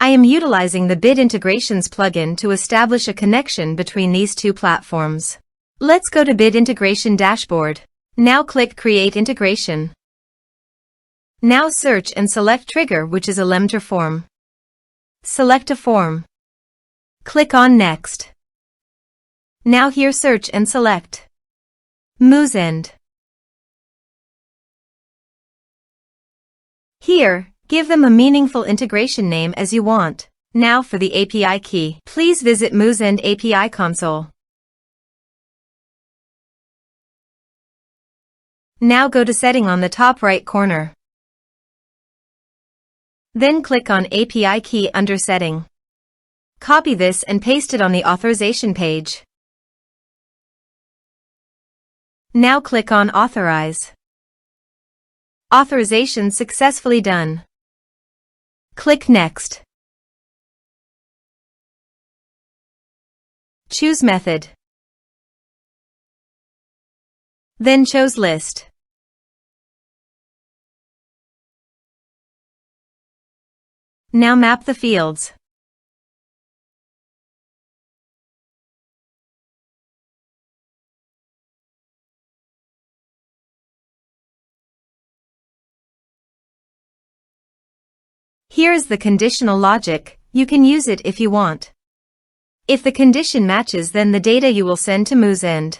I am utilizing the Bit Integrations plugin to establish a connection between these two platforms. Let's go to Bit Integration Dashboard. Now click Create Integration. Now search and select Trigger, which is Elementor Form. Select a form. Click on Next. Now here search and select Moosend. Here, give them a meaningful integration name as you want. Now for the API key. Please visit Moosend API console. Now go to Setting on the top right corner. Then click on API key under Setting. Copy this and paste it on the authorization page. Now click on Authorize. Authorization successfully done. Click Next. Choose Method. Then choose List. Now map the fields. Here is the conditional logic. You can use it if you want. If the condition matches, then the data you will send to Moosend.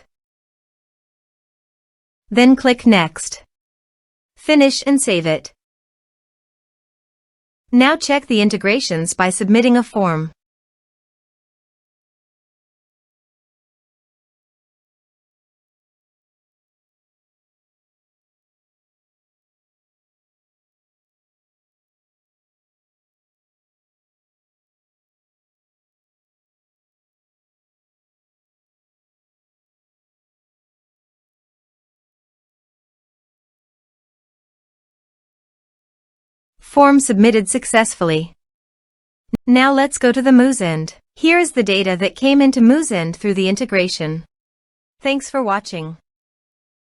Then click Next. Finish and save it. Now check the integrations by submitting a form. Form submitted successfully. Now let's go to the Moosend. Here is the data that came into Moosend through the integration. Thanks for watching.